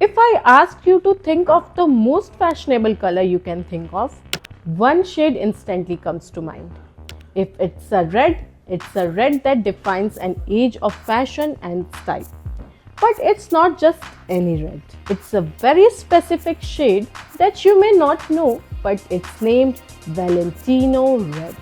If I ask you to think of the most fashionable color you can think of, one shade instantly comes to mind. If it's a red that defines an age of fashion and style. But it's not just any red. It's a very specific shade that you may not know, but it's named Valentino Red.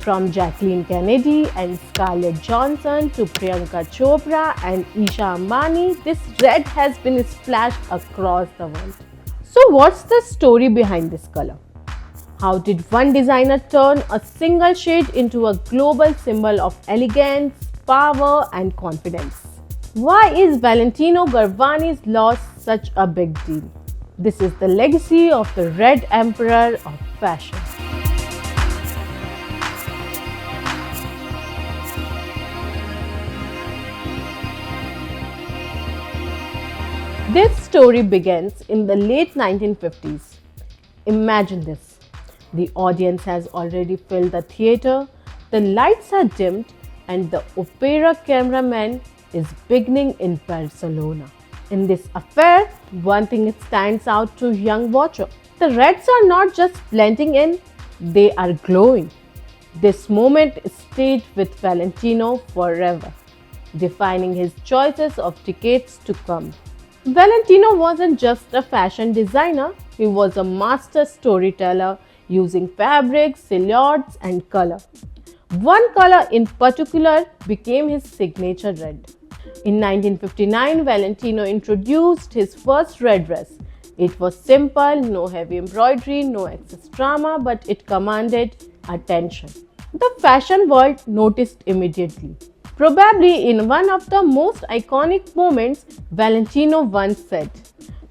From Jacqueline Kennedy and Scarlett Johansson to Priyanka Chopra and Isha Ambani, this red has been splashed across the world. So, what's the story behind this color? How did one designer turn a single shade into a global symbol of elegance, power, and confidence? Why is Valentino Gabbani's loss such a big deal? This is the legacy of the Red Emperor of fashion. This story begins in the late 1950s. Imagine this. The audience has already filled the theater, the lights are dimmed, and the opera cameraman is beginning in Barcelona. In this affair, one thing stands out to young watcher. The reds are not just blending in, they are glowing. This moment stayed with Valentino forever, defining his choices of decades to come. Valentino wasn't just a fashion designer, he was a master storyteller using fabrics, silhouettes, and color. One color in particular became his signature red. In 1959, Valentino introduced his first red dress. It was simple, no heavy embroidery, no excess drama, but it commanded attention. The fashion world noticed immediately. Probably in one of the most iconic moments, Valentino once said,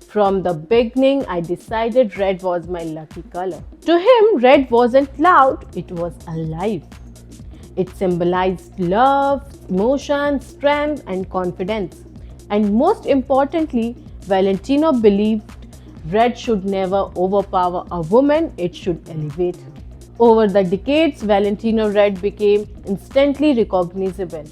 "From the beginning, I decided red was my lucky color." To him, red wasn't loud, it was alive. It symbolized love, emotion, strength, and confidence. And most importantly, Valentino believed red should never overpower a woman, it should elevate her. Over the decades, Valentino Red became instantly recognizable.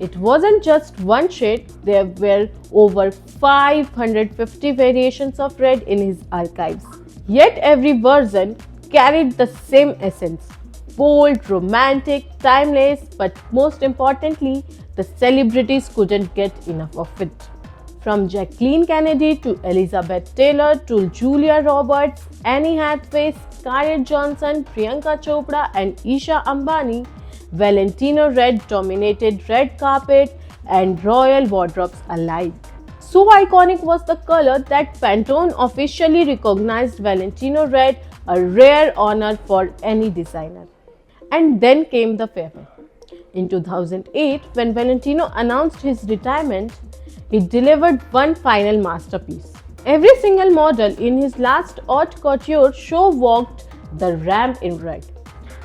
It wasn't just one shade, there were over 550 variations of red in his archives. Yet every version carried the same essence: bold, romantic, timeless, but most importantly, the celebrities couldn't get enough of it. From Jacqueline Kennedy to Elizabeth Taylor to Julia Roberts, Annie Hathaway, Scarlett Johansson, Priyanka Chopra, and Isha Ambani, Valentino Red dominated red carpet and royal wardrobes alike. So iconic was the color that Pantone officially recognized Valentino Red, a rare honor for any designer. And then came the farewell. In 2008, when Valentino announced his retirement, he delivered one final masterpiece. Every single model in his last haute couture show walked the ramp in red.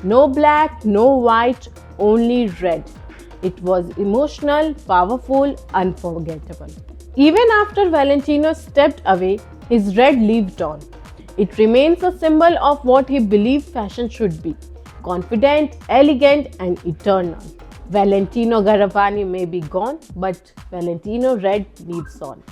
No black, no white, only red. It was emotional, powerful, unforgettable. Even after Valentino stepped away, his red lived on. It remains a symbol of what he believed fashion should be: confident, elegant, and eternal. Valentino Gabbani may be gone, but Valentino Red lives on.